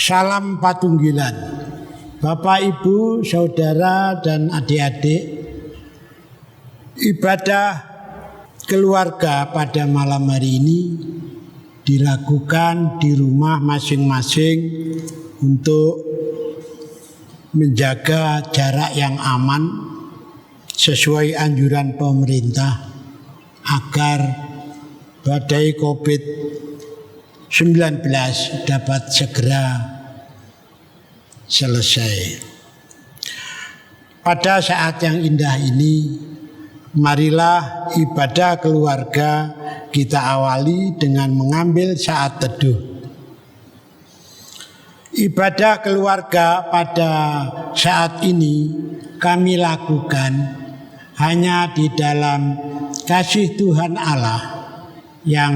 Salam Patunggilan, Bapak, Ibu, Saudara, dan adik-adik. Ibadah keluarga pada malam hari ini dilakukan di rumah masing-masing untuk menjaga jarak yang aman sesuai anjuran pemerintah agar badai COVID-19 dapat segera selesai. Pada saat yang indah ini, marilah ibadah keluarga kita awali dengan mengambil saat teduh. Ibadah keluarga pada saat ini kami lakukan hanya di dalam kasih Tuhan Allah yang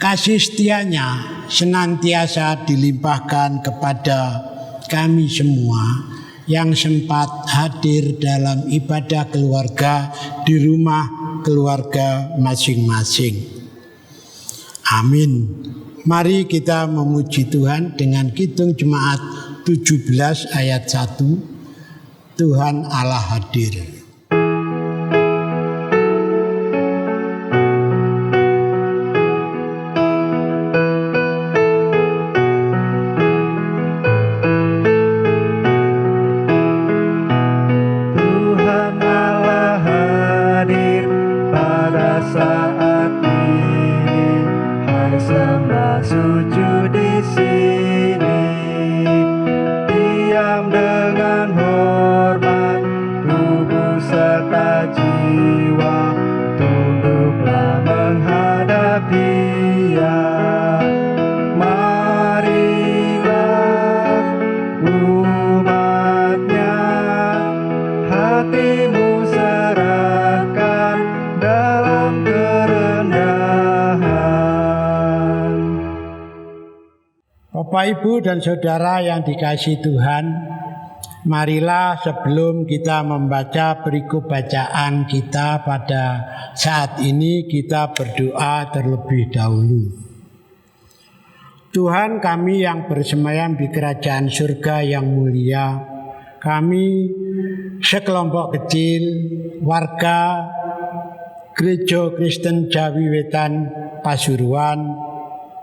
kasih setianya senantiasa dilimpahkan kepada kami semua yang sempat hadir dalam ibadah keluarga di rumah keluarga masing-masing. Amin. Mari kita memuji Tuhan dengan Kidung Jemaat 17 ayat 1. Tuhan Allah hadir. Saat ini, hai sembah sujud di sini, diam dengan hormat, tubuh serta jiwa, tunduklah menghadap Dia. Marilah umatnya, hatimu serahkan dalam kerendahan. Bapak, Ibu, dan Saudara yang dikasihi Tuhan, marilah sebelum kita membaca perikop bacaan kita pada saat ini, kita berdoa terlebih dahulu. Tuhan kami yang bersemayam di kerajaan surga yang mulia, kami sekelompok kecil warga Gereja Kristen Jawi Wetan Pasuruan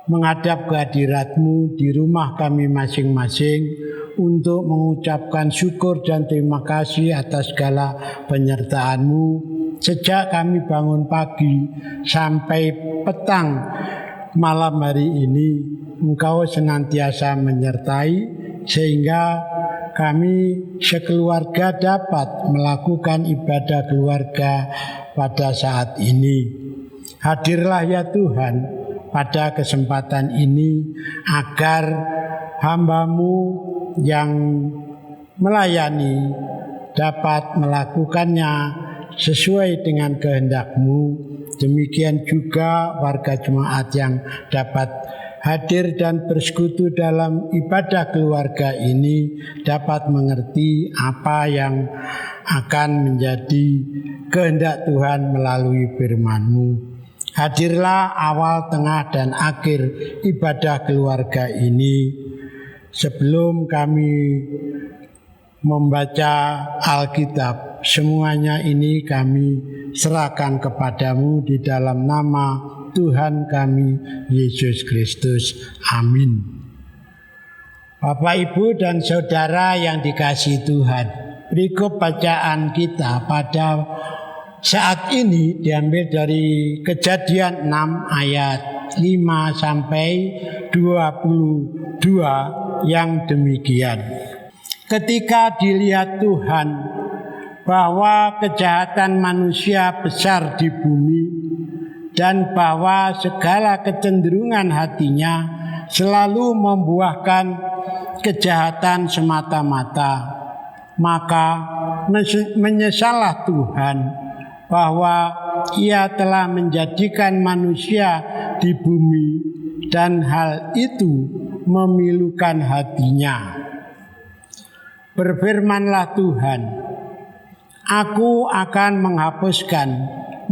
menghadap kehadirat-Mu di rumah kami masing-masing untuk mengucapkan syukur dan terima kasih atas segala penyertaan-Mu sejak kami bangun pagi sampai petang malam hari ini. Engkau senantiasa menyertai sehingga kami sekeluarga dapat melakukan ibadah keluarga pada saat ini. Hadirlah ya Tuhan pada kesempatan ini agar hamba-Mu yang melayani dapat melakukannya sesuai dengan kehendak-Mu. Demikian juga warga jemaat yang dapat hadir dan bersekutu dalam ibadah keluarga ini dapat mengerti apa yang akan menjadi kehendak Tuhan melalui firman-Mu. Hadirlah awal, tengah, dan akhir ibadah keluarga ini. Sebelum kami membaca Alkitab, semuanya ini kami serahkan kepadamu di dalam nama Tuhan kami Yesus Kristus. Amin. Bapak, Ibu, dan Saudara yang dikasihi Tuhan, perikop bacaan kita pada saat ini diambil dari Kejadian 6 ayat 5 sampai 22 yang demikian. Ketika dilihat Tuhan bahwa kejahatan manusia besar di bumi dan bahwa segala kecenderungan hatinya selalu membuahkan kejahatan semata-mata, maka menyesallah Tuhan bahwa Ia telah menjadikan manusia di bumi dan hal itu memilukan hatinya. Berfirmanlah Tuhan, Aku akan menghapuskan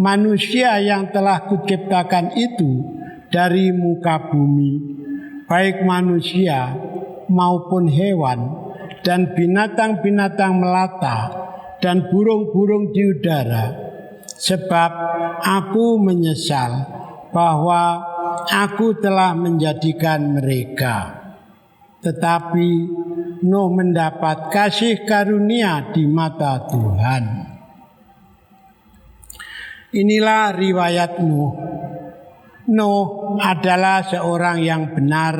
manusia yang telah Kuciptakan itu dari muka bumi, baik manusia maupun hewan, dan binatang-binatang melata, dan burung-burung di udara. Sebab aku menyesal bahwa aku telah menjadikan mereka. Tetapi Nuh mendapat kasih karunia di mata Tuhan. Inilah riwayat Nuh. Nuh adalah seorang yang benar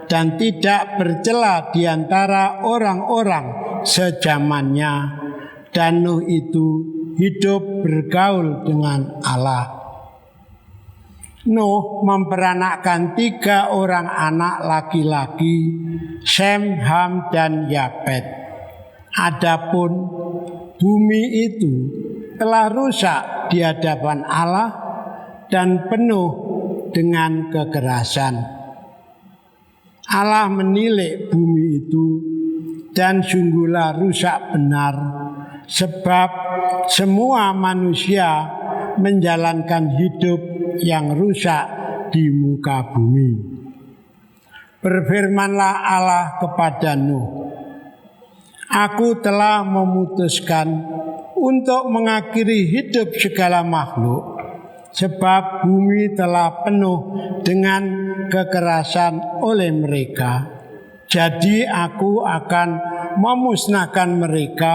dan tidak bercela di antara orang-orang sejamannya, dan Nuh itu hidup bergaul dengan Allah. Nuh memperanakkan 3 orang anak laki-laki, Sem, Ham, dan Yafet. Adapun bumi itu telah rusak di hadapan Allah dan penuh dengan kekerasan. Allah menilik bumi itu, dan sungguhlah rusak benar, sebab semua manusia menjalankan hidup yang rusak di muka bumi. Berfirmanlah Allah kepada Nuh, Aku telah memutuskan untuk mengakhiri hidup segala makhluk, sebab bumi telah penuh dengan kekerasan oleh mereka. Jadi aku akan memusnahkan mereka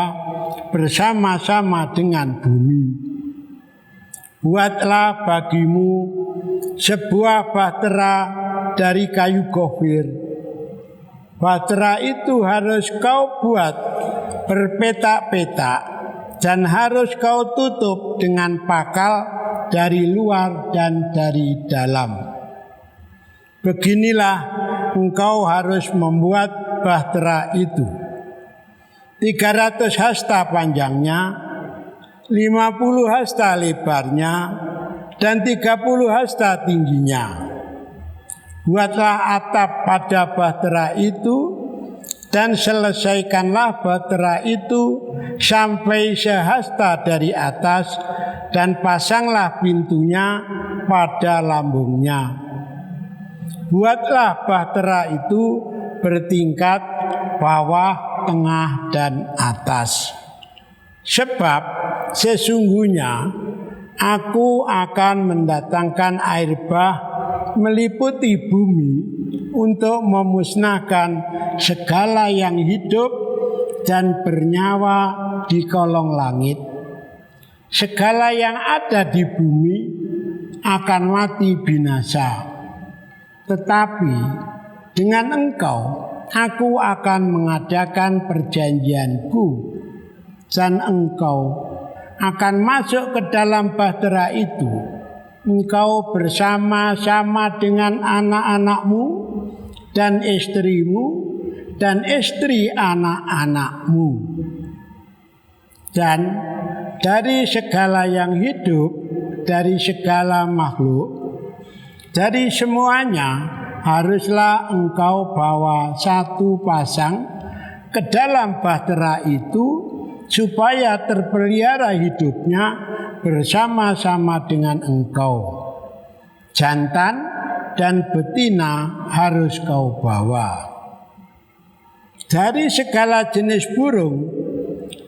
bersama-sama dengan bumi. Buatlah bagimu sebuah bahtera dari kayu gofir. Bahtera itu harus kau buat berpetak-petak, dan harus kau tutup dengan pakal dari luar dan dari dalam. Beginilah engkau harus membuat bahtera itu. 300 hasta panjangnya, 50 hasta lebarnya, dan 30 hasta tingginya. Buatlah atap pada bahtera itu, dan selesaikanlah bahtera itu sampai sehasta dari atas, dan pasanglah pintunya pada lambungnya. Buatlah bahtera itu bertingkat, bawah, tengah, dan atas. Sebab sesungguhnya aku akan mendatangkan air bah meliputi bumi untuk memusnahkan segala yang hidup dan bernyawa di kolong langit. Segala yang ada di bumi akan mati binasa. Tetapi dengan engkau aku akan mengadakan perjanjianku, dan engkau akan masuk ke dalam bahtera itu, engkau bersama-sama dengan anak-anakmu dan istrimu dan istri anak-anakmu. Dan dari segala yang hidup, dari segala makhluk, dari semuanya haruslah engkau bawa 1 pasang ke dalam bahtera itu, supaya terpelihara hidupnya bersama-sama dengan engkau. Jantan dan betina harus kau bawa. Dari segala jenis burung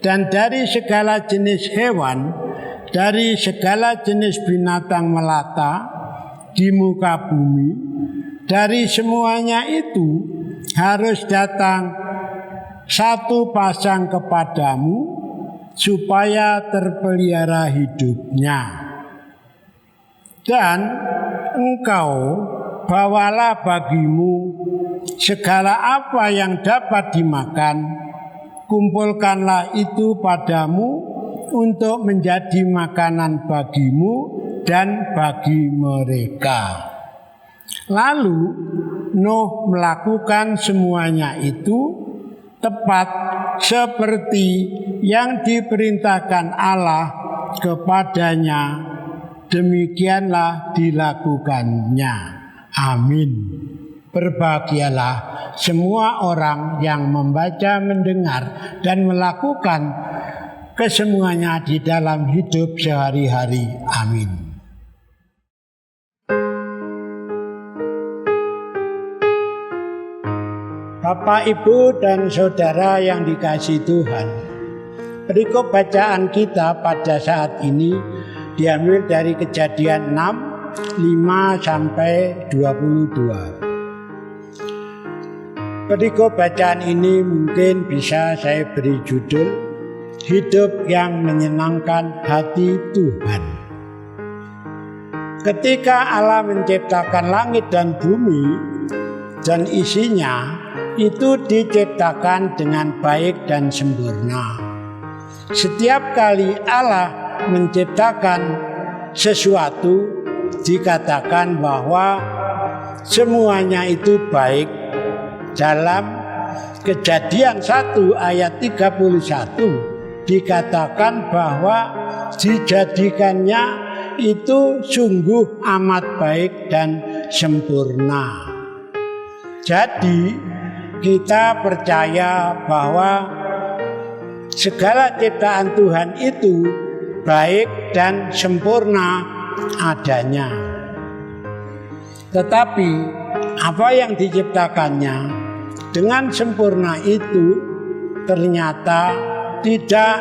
dan dari segala jenis hewan, dari segala jenis binatang melata di muka bumi, dari semuanya itu harus datang 1 pasang kepadamu, supaya terpelihara hidupnya. Dan engkau bawalah bagimu segala apa yang dapat dimakan, kumpulkanlah itu padamu untuk menjadi makanan bagimu dan bagi mereka. Lalu Nuh melakukan semuanya itu tepat seperti yang diperintahkan Allah kepadanya, demikianlah dilakukannya. Amin. Berbahagialah semua orang yang membaca, mendengar, dan melakukan kesemuanya di dalam hidup sehari-hari. Amin. Bapak, Ibu, dan Saudara yang dikasihi Tuhan, perikop bacaan kita pada saat ini diambil dari Kejadian 6, 5 sampai 22. Perikop bacaan ini mungkin bisa saya beri judul Hidup yang Menyenangkan Hati Tuhan. Ketika Allah menciptakan langit dan bumi dan isinya, itu diciptakan dengan baik dan sempurna. Setiap kali Allah menciptakan sesuatu, dikatakan bahwa semuanya itu baik. Dalam Kejadian 1 ayat 31 dikatakan bahwa dijadikannya itu sungguh amat baik dan sempurna. Jadi kita percaya bahwa segala ciptaan Tuhan itu baik dan sempurna adanya. Tetapi apa yang diciptakannya dengan sempurna itu ternyata tidak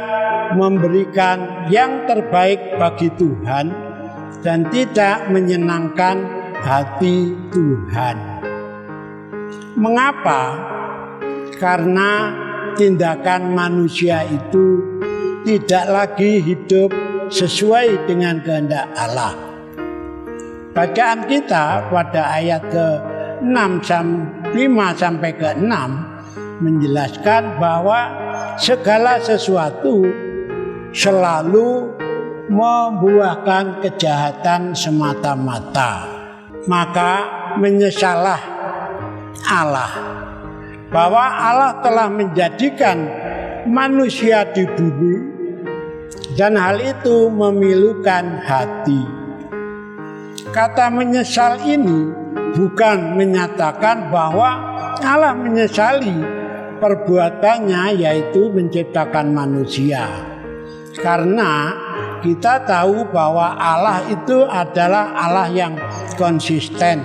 memberikan yang terbaik bagi Tuhan dan tidak menyenangkan hati Tuhan. Mengapa? Karena tindakan manusia itu tidak lagi hidup sesuai dengan kehendak Allah. Bacaan kita pada ayat ke-5 sampai ke-6 menjelaskan bahwa segala sesuatu selalu membuahkan kejahatan semata-mata. Maka menyesallah Allah bahwa Allah telah menjadikan manusia di bumi dan hal itu memilukan hati. Kata menyesal ini bukan menyatakan bahwa Allah menyesali perbuatannya, yaitu menciptakan manusia. Karena kita tahu bahwa Allah itu adalah Allah yang konsisten.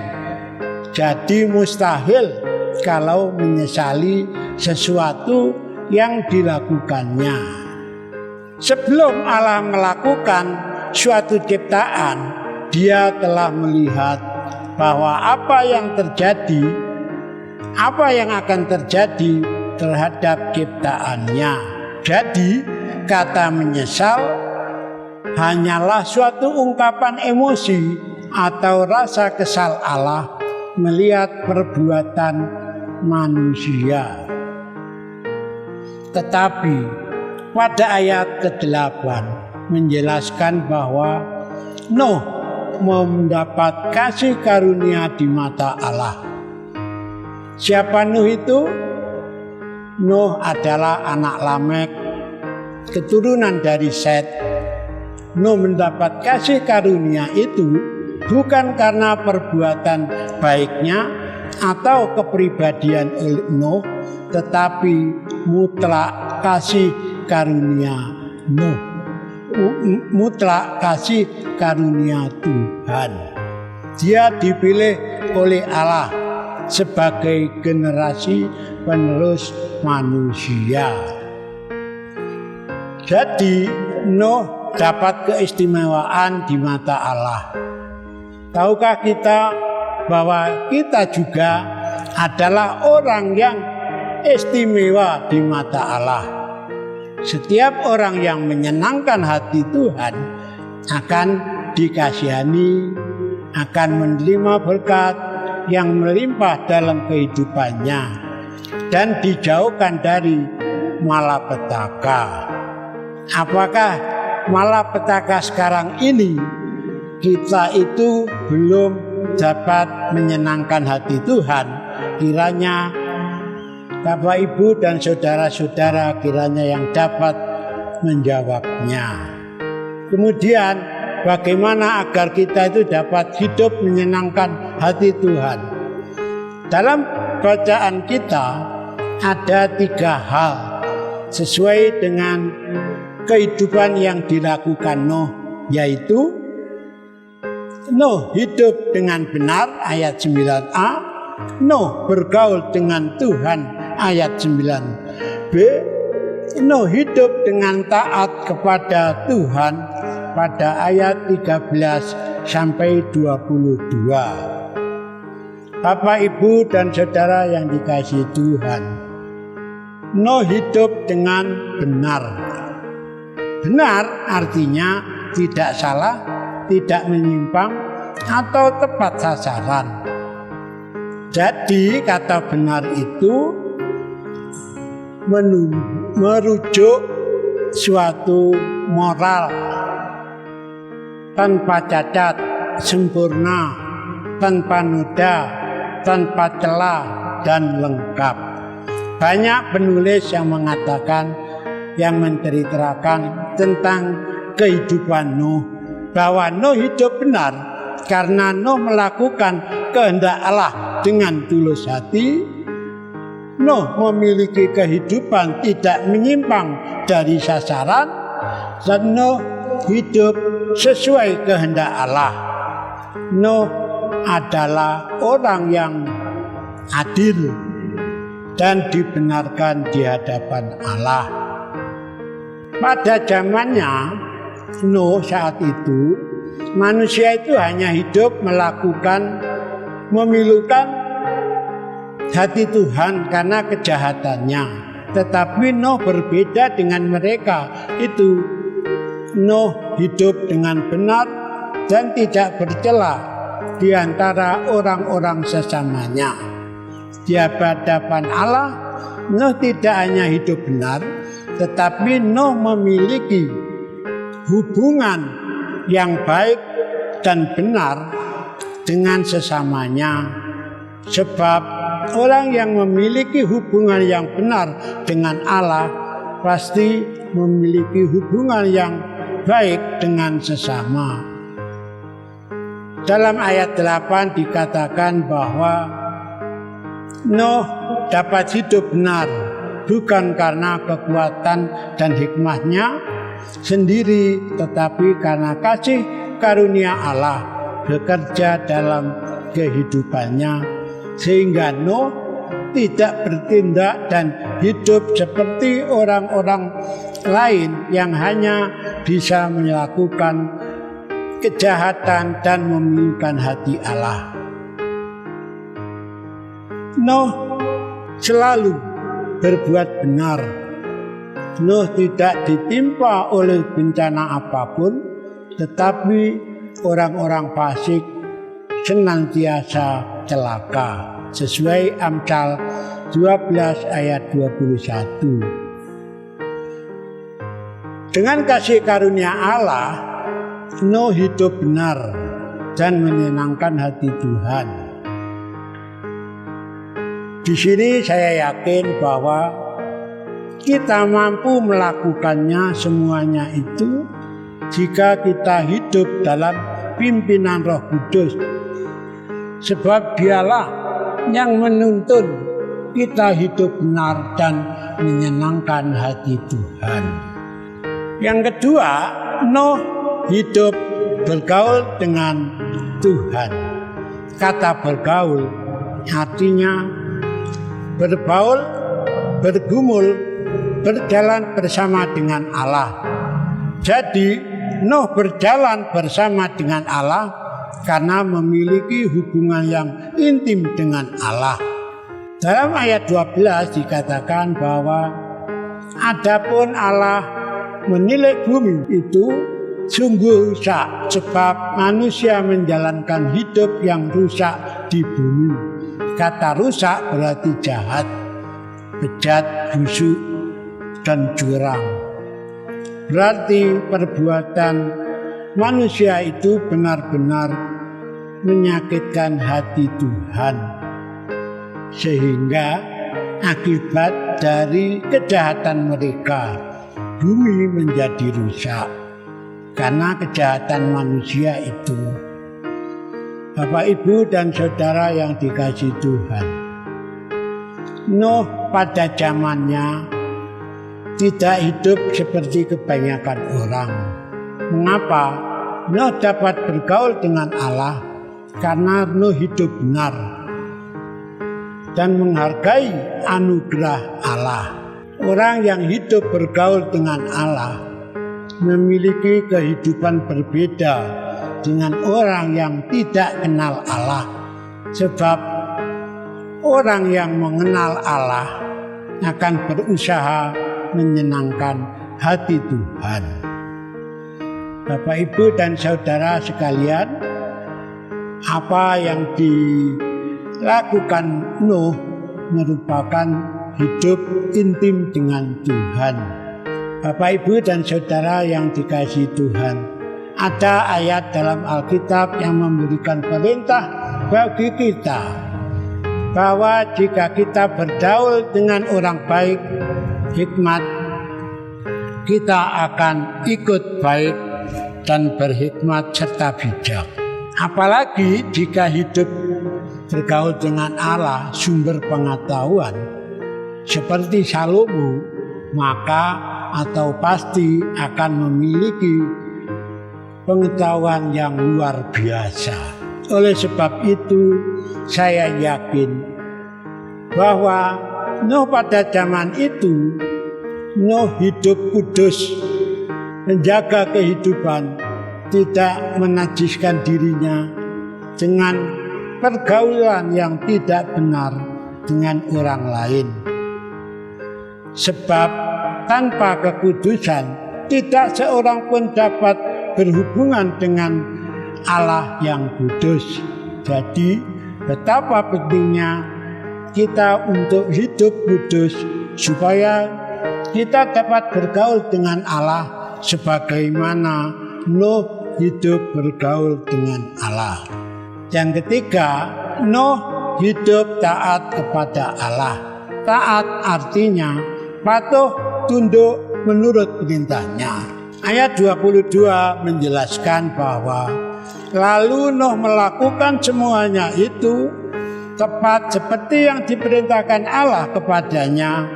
Jadi mustahil kalau menyesali sesuatu yang dilakukannya. Sebelum Allah melakukan suatu ciptaan, Dia telah melihat bahwa apa yang akan terjadi terhadap ciptaannya. Jadi kata menyesal hanyalah suatu ungkapan emosi atau rasa kesal Allah melihat perbuatan manusia. Tetapi pada ayat ke-8 menjelaskan bahwa Nuh mendapat kasih karunia di mata Allah. Siapa Nuh itu? Nuh adalah anak Lamek, keturunan dari Set. Nuh mendapat kasih karunia itu bukan karena perbuatan baiknya atau kepribadian Nuh, tetapi mutlak kasih karunia Nuh, mutlak kasih karunia Tuhan. Dia dipilih oleh Allah sebagai generasi penerus manusia. Jadi Nuh dapat keistimewaan di mata Allah. Tahukah kita bahwa kita juga adalah orang yang istimewa di mata Allah? Setiap orang yang menyenangkan hati Tuhan akan dikasihani, akan menerima berkat yang melimpah dalam kehidupannya dan dijauhkan dari malapetaka. Apakah malapetaka sekarang ini kita itu belum dapat menyenangkan hati Tuhan? Kiranya Bapak, Ibu, dan saudara-saudara kiranya yang dapat menjawabnya. Kemudian bagaimana agar kita itu dapat hidup menyenangkan hati Tuhan? Dalam bacaan kita ada 3 hal sesuai dengan kehidupan yang dilakukan Nuh, yaitu Nuh hidup dengan benar ayat 9a, Nuh bergaul dengan Tuhan ayat 9b. Nuh hidup dengan taat kepada Tuhan pada ayat 13 sampai 22. Bapak, Ibu, dan saudara yang dikasihi Tuhan, Nuh hidup dengan benar. Benar artinya tidak salah, tidak menyimpang, atau tepat sasaran. Jadi kata benar itu merujuk suatu moral tanpa cacat, sempurna, tanpa noda, tanpa celah, dan lengkap. Banyak penulis yang mengatakan, yang menceritakan tentang kehidupan Nuh, bahwa Nuh hidup benar karena Nuh melakukan kehendak Allah dengan tulus hati. Nuh memiliki kehidupan tidak menyimpang dari sasaran, dan Nuh hidup sesuai kehendak Allah. Nuh adalah orang yang adil dan dibenarkan di hadapan Allah. Pada zamannya Nuh saat itu, manusia itu hanya hidup memilukan hati Tuhan karena kejahatannya. Tetapi Nuh berbeda dengan mereka. Itu Nuh hidup dengan benar dan tidak bercela di antara orang-orang sesamanya. Di hadapan Allah, Nuh tidak hanya hidup benar, tetapi Nuh memiliki hubungan yang baik dan benar dengan sesamanya. Sebab orang yang memiliki hubungan yang benar dengan Allah pasti memiliki hubungan yang baik dengan sesama. Dalam ayat 8 dikatakan bahwa Nuh dapat hidup benar bukan karena kekuatan dan hikmahnya sendiri, tetapi karena kasih karunia Allah bekerja dalam kehidupannya, sehingga Nuh tidak bertindak dan hidup seperti orang-orang lain yang hanya bisa melakukan kejahatan dan memilukan hati Allah. Nuh selalu berbuat benar. Nuh tidak ditimpa oleh bencana apapun, tetapi orang-orang fasik senantiasa celaka, sesuai Amsal 12 ayat 21. Dengan kasih karunia Allah, Nuh hidup benar dan menyenangkan hati Tuhan. Di sini saya yakin bahwa kita mampu melakukannya semuanya itu jika kita hidup dalam pimpinan Roh Kudus. Sebab Dialah yang menuntun kita hidup benar dan menyenangkan hati Tuhan. Yang kedua, Nuh hidup bergaul dengan Tuhan. Kata bergaul artinya berbaul, bergumul, berjalan bersama dengan Allah. Jadi Nuh berjalan bersama dengan Allah karena memiliki hubungan yang intim dengan Allah. Dalam ayat 12 dikatakan bahwa adapun Allah menilai bumi itu sungguh rusak, sebab manusia menjalankan hidup yang rusak di bumi. Kata rusak berarti jahat, bejat, busuk, dan curang. Berarti perbuatan manusia itu benar-benar menyakitkan hati Tuhan. Sehingga akibat dari kejahatan mereka, bumi menjadi rusak karena kejahatan manusia itu. Bapak, Ibu, dan saudara yang dikasihi Tuhan, Nuh pada zamannya tidak hidup seperti kebanyakan orang. Mengapa? Nuh dapat bergaul dengan Allah karena Nuh hidup benar. dan menghargai anugerah Allah. Orang yang hidup bergaul dengan Allah memiliki kehidupan berbeda dengan orang yang tidak kenal Allah. Sebab orang yang mengenal Allah akan berusaha menyenangkan hati Tuhan. Bapak, Ibu, dan saudara sekalian, apa yang dilakukan Nuh merupakan hidup intim dengan Tuhan. Bapak, Ibu, dan saudara yang dikasihi Tuhan, ada ayat dalam Alkitab yang memberikan perintah bagi kita bahwa jika kita bergaul dengan orang baik, hikmat, kita akan ikut baik dan berhikmat serta bijak. Apalagi jika hidup bergaul dengan Allah, sumber pengetahuan, seperti Salomo, maka atau pasti akan memiliki pengetahuan yang luar biasa. Oleh sebab itu, saya yakin bahwa Nuh pada zaman itu, Nuh hidup kudus, menjaga kehidupan, tidak menajiskan dirinya dengan pergaulan yang tidak benar dengan orang lain. Sebab tanpa kekudusan, tidak seorang pun dapat berhubungan dengan Allah yang kudus. Jadi betapa pentingnya kita untuk hidup kudus supaya kita dapat bergaul dengan Allah sebagaimana Nuh hidup bergaul dengan Allah. Yang ketiga, Nuh hidup taat kepada Allah. Taat artinya patuh tunduk menurut perintahnya. Ayat 22 menjelaskan bahwa lalu Nuh melakukan semuanya itu tepat seperti yang diperintahkan Allah kepadanya,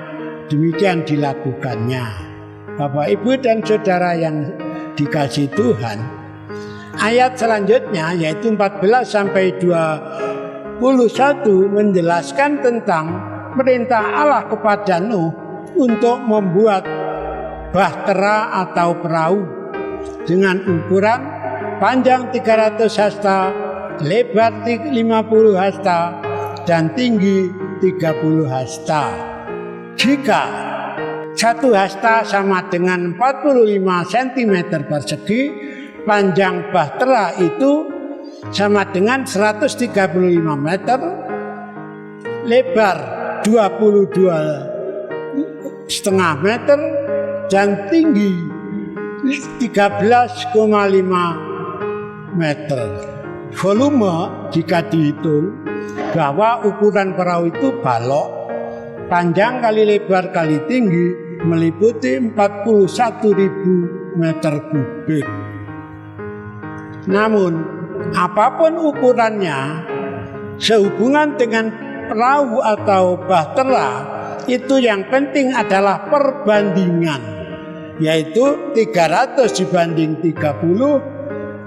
demikian dilakukannya. Bapak, Ibu, dan saudara yang dikasihi Tuhan, ayat selanjutnya yaitu 14 sampai 21 menjelaskan tentang perintah Allah kepada Nuh untuk membuat bahtera atau perahu dengan ukuran panjang 300 hasta, lebar 50 hasta, dan tinggi 30 hasta. Jika 1 hasta sama dengan 45 cm persegi, panjang bahtera itu sama dengan 135 meter, lebar 22,5 meter, dan tinggi 13,5 meter. Volume jika dihitung bahwa ukuran perahu itu balok, panjang kali lebar kali tinggi meliputi 41.000 meter kubik. Namun apapun ukurannya, sehubungan dengan perahu atau bahtera, itu yang penting adalah perbandingan, yaitu 300 dibanding 30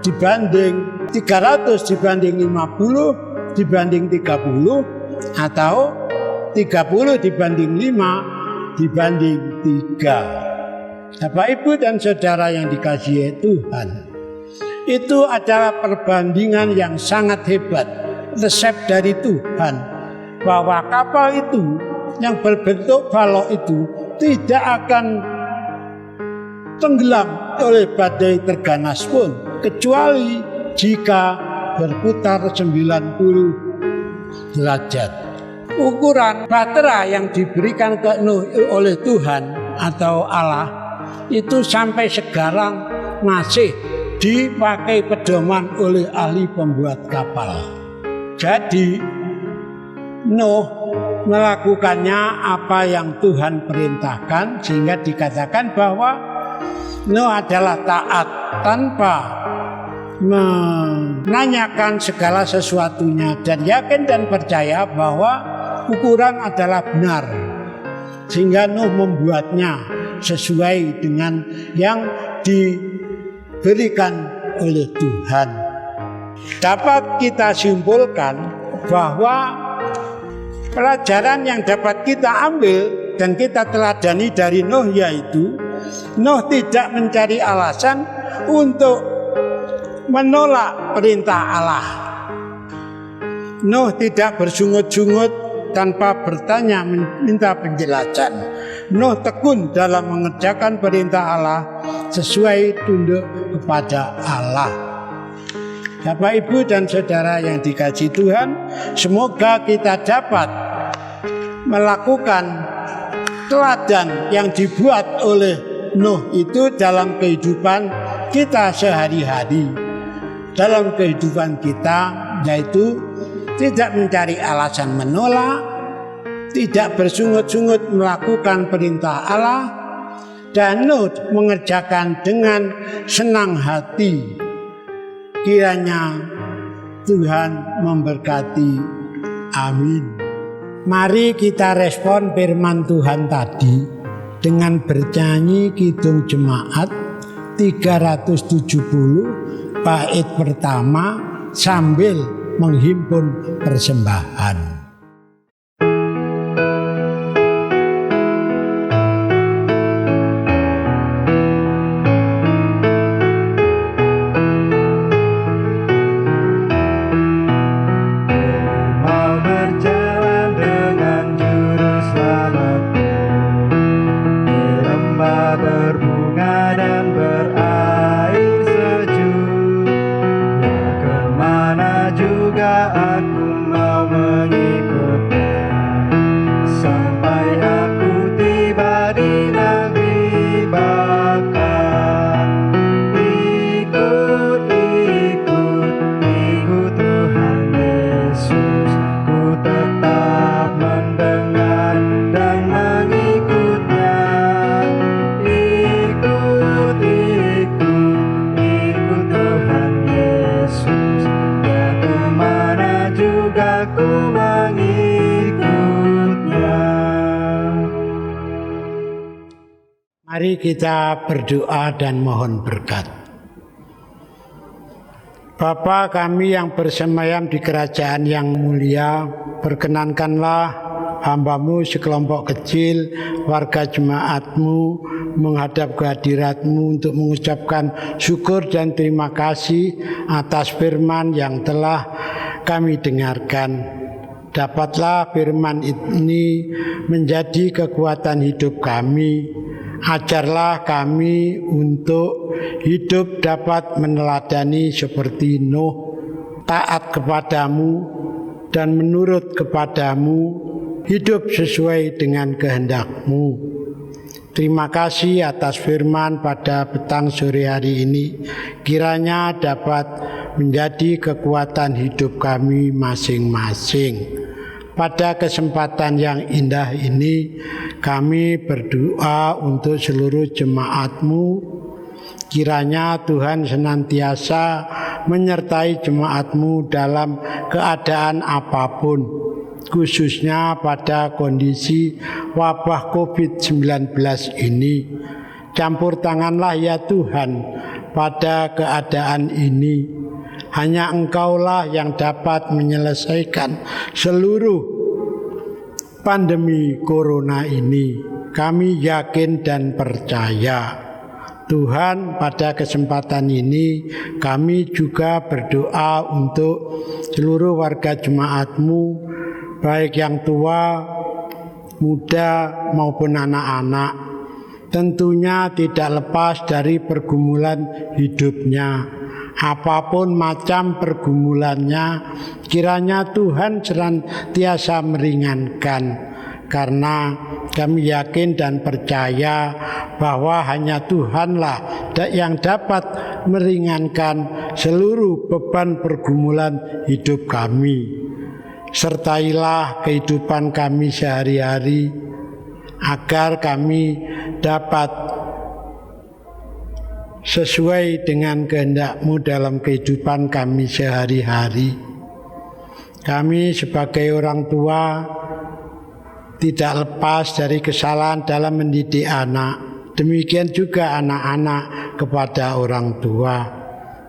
dibanding 300 dibanding 50 dibanding 30, atau 30 dibanding 5 dibanding 3. Bapak, Ibu, dan saudara yang dikasihi Tuhan, itu adalah perbandingan yang sangat hebat, resep dari Tuhan, bahwa kapal itu yang berbentuk balok itu tidak akan tenggelam oleh badai terganas pun, kecuali jika berputar 90 derajat. Ukuran bahtera yang diberikan ke Nuh oleh Tuhan atau Allah itu sampai sekarang masih dipakai pedoman oleh ahli pembuat kapal. Jadi Nuh melakukannya apa yang Tuhan perintahkan, sehingga dikatakan bahwa Nuh adalah taat tanpa menanyakan segala sesuatunya, dan yakin dan percaya bahwa ukuran adalah benar, sehingga Nuh membuatnya sesuai dengan yang diberikan oleh Tuhan. Dapat kita simpulkan bahwa Pelajaran yang dapat kita ambil dan kita teladani dari Nuh yaitu Nuh tidak mencari alasan untuk menolak perintah Allah. Nuh tidak bersungut-sungut tanpa bertanya minta penjelasan. Nuh tekun dalam mengerjakan perintah Allah sesuai tunduk kepada Allah. Bapak, Ibu, dan Saudara yang dikasihi Tuhan, semoga kita dapat melakukan teladan yang dibuat oleh Nuh itu dalam kehidupan kita sehari-hari. Dalam kehidupan kita, yaitu tidak mencari alasan menolak, tidak bersungut-sungut melakukan perintah Allah, dan Nuh mengerjakan dengan senang hati. Kiranya Tuhan memberkati. Amin. Mari kita respon firman Tuhan tadi dengan bernyanyi Kidung Jemaat 370 bait pertama sambil menghimpun persembahan. Berbunga dan berair sejuk, ya kemana juga aku mau mengikutnya, sampai aku tiba di negeri Baka. Ikut Tuhan Yesus, ku tetap mendengar dan mengikutnya. Ikut Tuhan Yesus, ya kemana juga ku mengikutnya. Mari kita berdoa dan mohon berkat. Bapa kami yang bersemayam di kerajaan yang mulia, perkenankanlah hamba-Mu sekelompok kecil, warga jemaat-Mu, menghadap kehadirat-Mu untuk mengucapkan syukur dan terima kasih atas firman yang telah kami dengarkan. Dapatlah firman ini menjadi kekuatan hidup kami. Ajarlah kami untuk hidup dapat meneladani seperti Nuh, taat kepadamu dan menurut kepadamu, hidup sesuai dengan kehendak-Mu. Terima kasih atas firman pada petang sore hari ini. Kiranya dapat menjadi kekuatan hidup kami masing-masing. Pada kesempatan yang indah ini, kami berdoa untuk seluruh jemaat-Mu. Kiranya Tuhan senantiasa menyertai jemaat-Mu dalam keadaan apapun, khususnya pada kondisi wabah COVID-19 ini. Campur tanganlah ya Tuhan pada keadaan ini. Hanya Engkaulah yang dapat menyelesaikan seluruh pandemi corona ini. Kami yakin dan percaya. Tuhan, pada kesempatan ini kami juga berdoa untuk seluruh warga jemaat-Mu, baik yang tua, muda maupun anak-anak. Tentunya tidak lepas dari pergumulan hidupnya. Apapun macam pergumulannya, kiranya Tuhan senantiasa meringankan. Karena kami yakin dan percaya bahwa hanya Tuhanlah yang dapat meringankan seluruh beban pergumulan hidup kami. Sertailah kehidupan kami sehari-hari, agar kami dapat sesuai dengan kehendak-Mu dalam kehidupan kami sehari-hari. Kami sebagai orang tua tidak lepas dari kesalahan dalam mendidik anak. Demikian juga anak-anak kepada orang tua.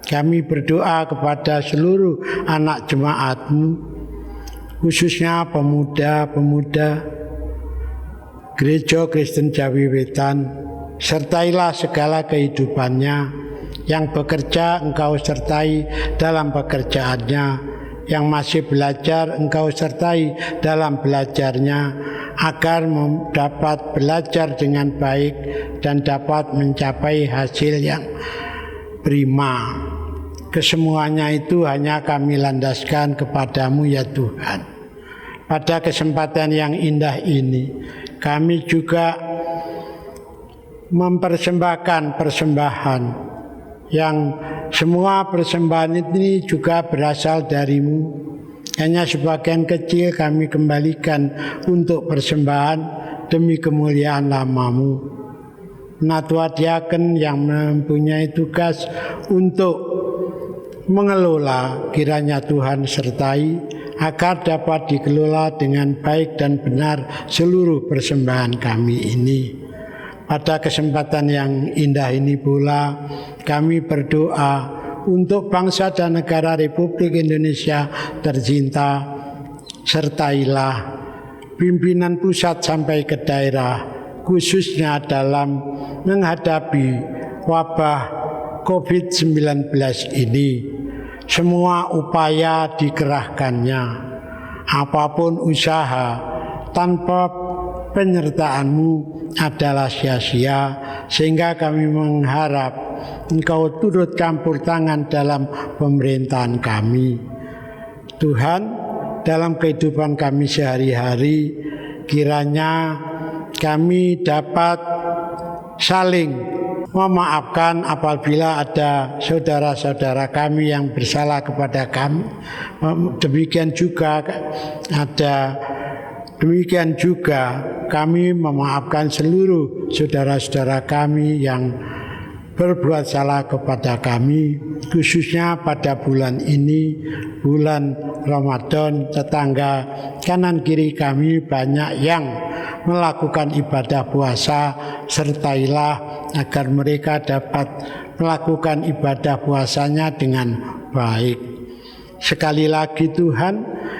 Kami berdoa kepada seluruh anak jemaat-Mu khususnya pemuda-pemuda Gereja Kristen Jawi Wetan. Sertailah segala kehidupannya, yang bekerja Engkau sertai dalam pekerjaannya, yang masih belajar Engkau sertai dalam belajarnya, agar dapat belajar dengan baik dan dapat mencapai hasil yang prima. Kesemuanya itu hanya kami landaskan kepadamu ya Tuhan. Pada kesempatan yang indah ini, kami juga mempersembahkan persembahan yang semua persembahan ini juga berasal darimu. Hanya sebagian kecil kami kembalikan untuk persembahan demi kemuliaan namamu. Penatua Diaken yang mempunyai tugas untuk mengelola, kiranya Tuhan sertai agar dapat dikelola dengan baik dan benar seluruh persembahan kami ini. Pada kesempatan yang indah ini pula kami berdoa untuk bangsa dan negara Republik Indonesia tercinta. Sertailah pimpinan pusat sampai ke daerah, khususnya dalam menghadapi wabah COVID-19 ini. Semua upaya dikerahkannya, apapun usaha tanpa penyertaan-Mu adalah sia-sia, sehingga kami mengharap Engkau turut campur tangan dalam pemerintahan kami. Tuhan, dalam kehidupan kami sehari-hari, kiranya kami dapat saling memaafkan apabila ada saudara-saudara kami yang bersalah kepada kami. Demikian juga kami memaafkan seluruh saudara-saudara kami yang berbuat salah kepada kami, khususnya pada bulan ini, bulan Ramadan. Tetangga kanan kiri kami banyak yang melakukan ibadah puasa. Sertailah agar mereka dapat melakukan ibadah puasanya dengan baik. Sekali lagi Tuhan,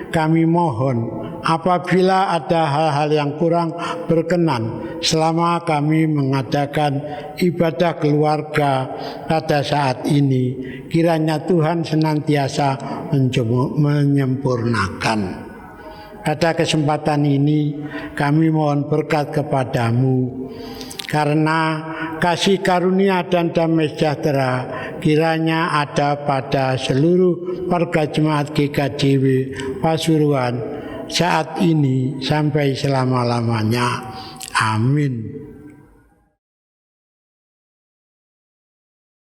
kami mohon apabila ada hal-hal yang kurang berkenan selama kami mengadakan ibadah keluarga pada saat ini, kiranya Tuhan senantiasa menyempurnakan. Pada kesempatan ini kami mohon berkat kepadamu, karena kasih karunia dan damai sejahtera kiranya ada pada seluruh warga jemaat GKJW Pasuruan saat ini sampai selama-lamanya. Amin.